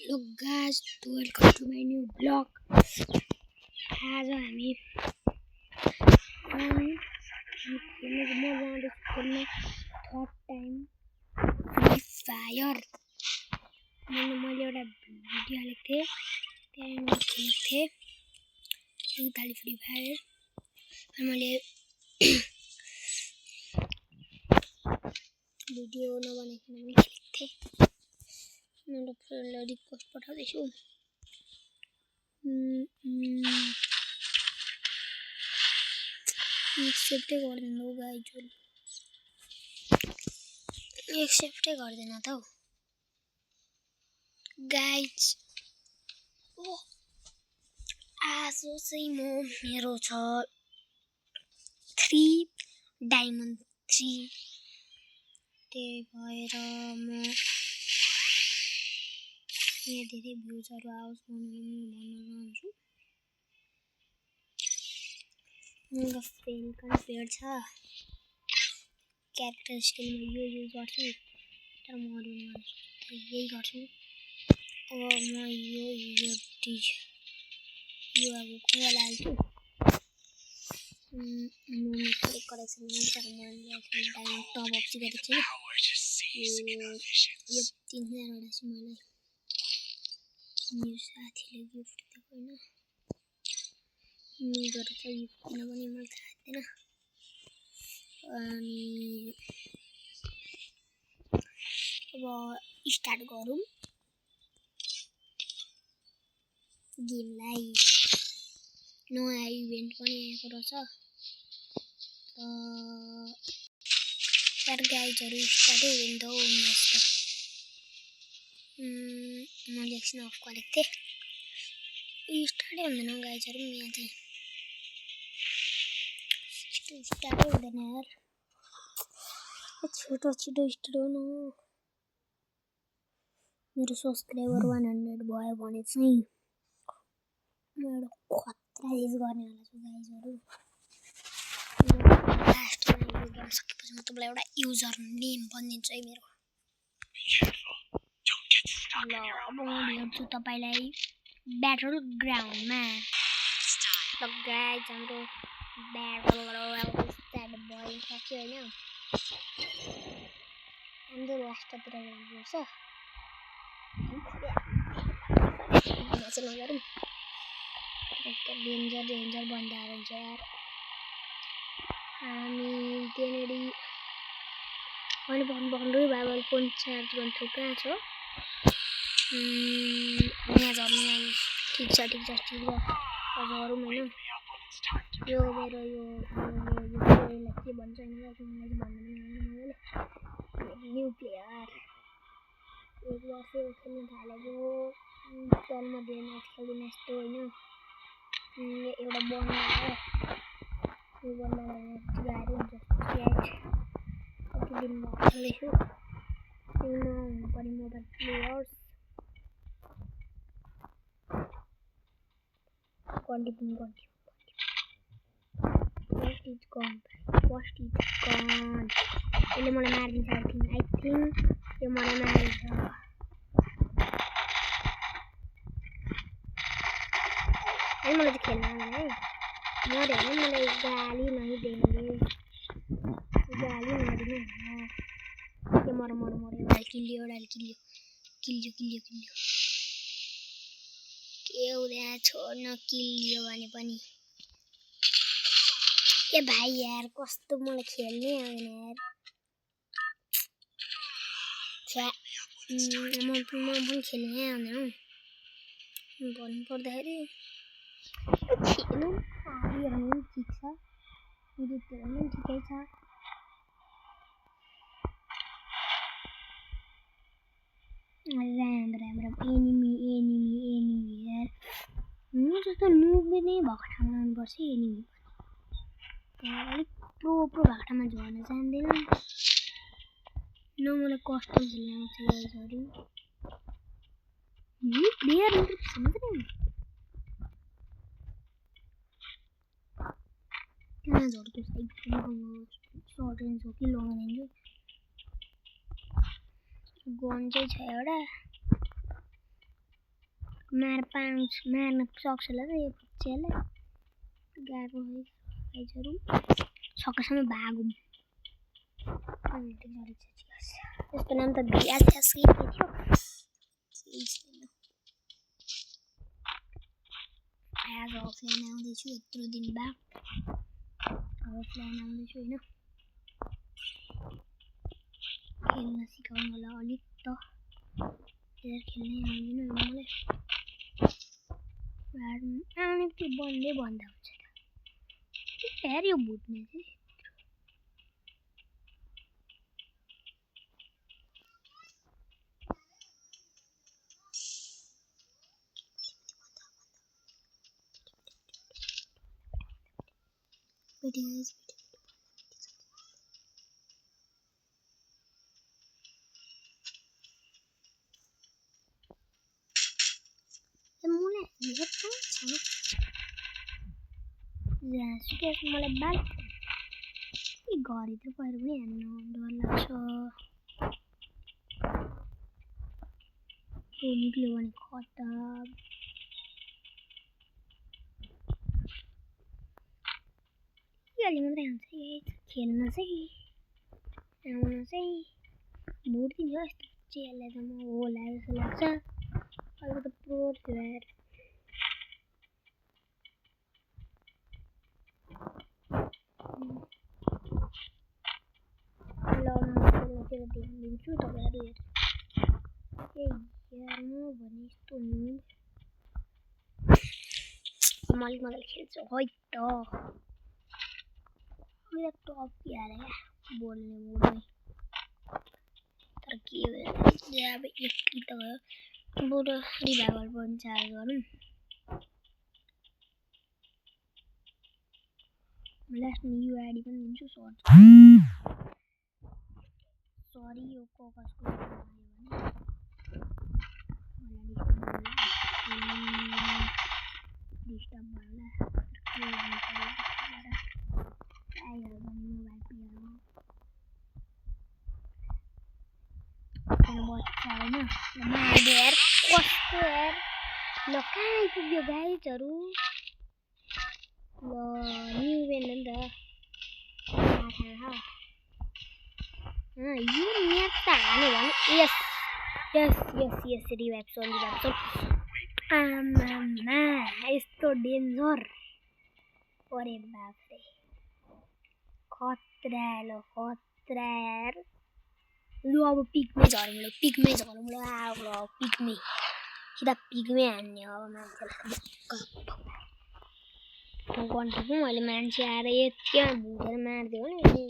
Hello guys, welcome to my new vlog. आज हामी खेल्न थर्ड टाइम फ्री फायर। मैले एउटा भिडियो हालेको थिएँ, त्यहाँ खेलेको थिएँ युथाली फ्री फायर। मैले भिडियो नबनाइकन पनि खेलेको थिएँ। मेरो फ्रेन्डलाई रिक्वेस्ट पठाउँदैछु। एक्सेप्टै गर्दैन हौ गाइजहरु, एक्सेप्टै गर्दैन त हौ गाइज। आज चाहिँ मेरो छ 3 डायमन्ड 3, त्यही भएर म यहाँ धेरै भ्युजहरु आओस् भन्न चाहन्छु। मेरो फेल पेड छ, क्यारेक्टर स्किलमा यो युज गर्छु, तर म अरु यही गर्छु। अब म यो अब खोला हाल्छु। मेरो कलेक्सन तर म डायमन्ड टप अप चाहिँ गरेको छैन। यो 3000 वटा चाहिँ मलाई मेरो साथीले गिफ्ट दिएको हैन, मेरो चाहिँ किनभने मलाई थाहा थिएन। अनि अब स्टार्ट गरौँ गेमलाई। नयाँ इभेन्ट पनि आएको रहेछ। यार गाइजहरु स्टार्ट हुँदैन त हौ म्याच त। मैले एकछिन अफ गरेको थिएँ, स्टार्टै हुँदैन गाइजहरु म्याच चाहिँ। स्टार्टै हुँदैन यार, छिटो स्टार्ट गर्नु। मेरो सब्स्क्राइबर 100 भयो भने चाहिँ म एउटा खतरा युज गर्ने वाला छु गाइजहरु। लास्टमा युज गर्न सकेपछि म तपाईलाई एउटा युजर नेम भनिदिन्छु है मेरो। ल अब म भेट्छु तपाईलाई ब्याटल ग्राउन्डमा। ल गाइज, हाम्रो ब्याटल ग्राउन्ड स्टार्ट भइसक्यो हैन। हाम्रो लास्टतिर जानुपर्छ। मैच नगरौँ, डेन्जर बन्दाहरु हुन्छ यार। हामी त्यहाँनेरि अनि भन्नु बाबल फोन चार्ज गर्न ठाउँ कहाँ छ? यहाँ झर्नु यहाँ। ठिक छ झरौँ हैन। यो मेरो यो के भन्छ हैन, मैले भन्नु न्यू प्लेयर एक बार से खेल्न थालेको तलमा धेरै म्याच खेल्दिन यस्तो हैन। एउटा बन्दा आयो, यो बन्दालाई गाह्रो हुन्छ। कति दिन भयो खेल्दैछु, हुनु पर्ने mobile players continue. First is gone. Ele मलाई मार्दिन्छ I think यो मलाई मार्दिन्छ। अनि मलाई चाहिँ खेल्न आउँदैन है। मर्यो भने मलाई गाली नदिनु। यो मर्यो एउटा किल्यो। के हुँदैन, छोड्न किल्यो भने पनि। ए भाइ यार, कस्तो मलाई खेल्नै आउँदैन यार। म पनि खेल्नै आउँदैन हौ। भन्नु पर्दाखेरि खेलौँ हारिहाल्नु ठिक छ, जित्यो भने पनि ठिकै छ। राम एनिमी यार। म जस्तो नुब नै भएको ठाउँमा जानुपर्छ एनिमी पनि। अलिक प्रो भएको ठाउँमा झर्न जान्दैन न। मलाई कस्टम खेल्न आउँछ गाइजहरु। यो प्लेयर समझ रहे हैं कहाँ झर्छ सर्ट रेन्ज हो कि लङ रेन्ज हो। गन चाहिँ छ एउटा, मार्न सक्छ होला त यो बच्चालाई गएको है गाइजहरू सकेसम्म भागौँ यसको नाम त भिआरएस के थियो आज अफलाइन आउँदैछु यत्रो दिन बाद अफलाइन आउँदैछु होइन खेल्न सिकाउनु होला अलिक त खेल्नै आउँदैन मलाई आउने त्यो बन्दै भन्दा हुन्छ हेर यो भुट्ने चाहिँ मलाई बाल घरभित्र पहिरो पनि हान्नु डर लाग्छ निक्ल्यो भने खतम अलि मात्रै आउँछ खेल्न चाहिँ आउन चाहिँ भुट्दिन्छ यस्तो चेललाई त म होला जस्तो लाग्छ अहिले त प्रो थियो यार ल म खेल्नतिर ध्यान दिन्छु तपाईँहरू यार म भने यस्तो हुनु मैले खेल्छु है त टप यार बोल्ने मुडमै तर के अब यति त भयो बरु रिभाइभल पनि चार्ज गरौँ लास्टमा युआइडी पनि दिन्छु सर्च सरी यो ककसको डिस्टर्ब भयो बच्चा होइन यार कस्तो यार ल कहाँ आइपुग्यो गाइजहरू ल न्यु बेन्ड हो नि त यो म्याच त हाल्यो भने यस यस यस यस रिभाइभ छ आमामा यस्तो डेन्जर अरे बाफरे खतरा ल खतरा यार लु अब पिकमै झरौँ ल पिकमै सिधा पिकमै हान्ने अब मान्छेलाई गन्ठको मैले मान्छे आएर यतिमा भुटेर मारिदियो भने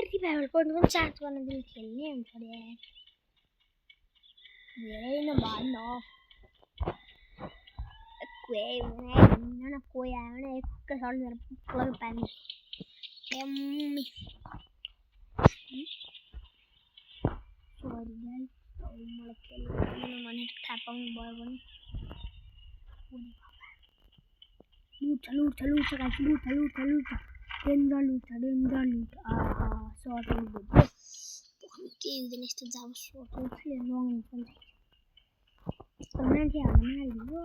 रिभाइभल पोइन्ट पनि चार्ज गर्न दिनु खेल्ने हुन्छ अरे यार धेरै नभन्दा कोही आयो भने एकैछिन मेरो पुक्कल पानी सरी गाइस मलाई खेल्नु भनेर थाहा पाउनु भयो भने लुट्छ गाइस लुट्छ डेन्जर लुट्छ सर्ट लुट्छ के हुँदैन यस्तो जाब सर्ट लुट्छले लङ पनि मान्छे हाल्नु मारिदियो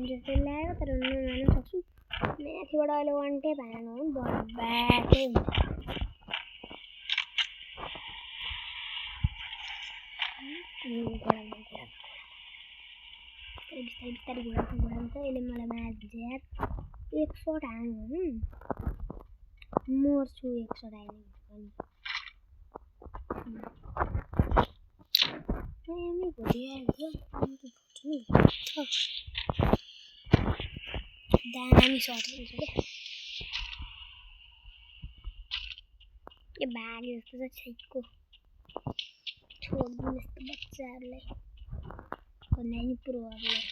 जस्तो लाग्यो तर नमार्नु सक्छु माथिबाट अहिले वान ट्याप हाल्नु हो बर्बादै हुन्छ बिस्तारै घुराउँछ यसले मलाई मारिदिन्छ यार एक सर्ट हाल्नु मर्छु एक सर्ट हाल्नु दामी सर्ट हुन्छ क्या भाग्यो जस्तो छ छैको छोडिदिनु यस्तो बच्चाहरूलाई भन्दा नि प्रोहरूलाई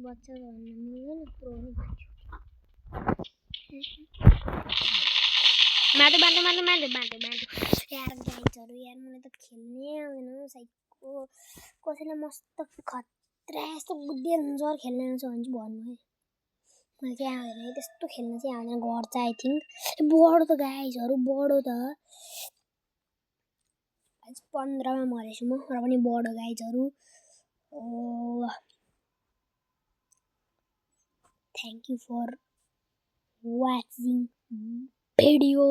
बच्चा त भन्न मिल्दैन प्रो नि भन्छु माटो यार गाइजहरू यार मलाई त खेल्नै आउँदैन साइको कसैलाई मस्त खतरा यस्तो डेन्जर खेल्न आउँछ भने चाहिँ भन्नु है मलाई चाहिँ आउँदैन है त्यस्तो खेल्न चाहिँ आउँदैन गर्छ आई थिङ्क बढो त गाइजहरू बढो त 15मा मरेछु म र पनि बढो गाइजहरू thank you for watching video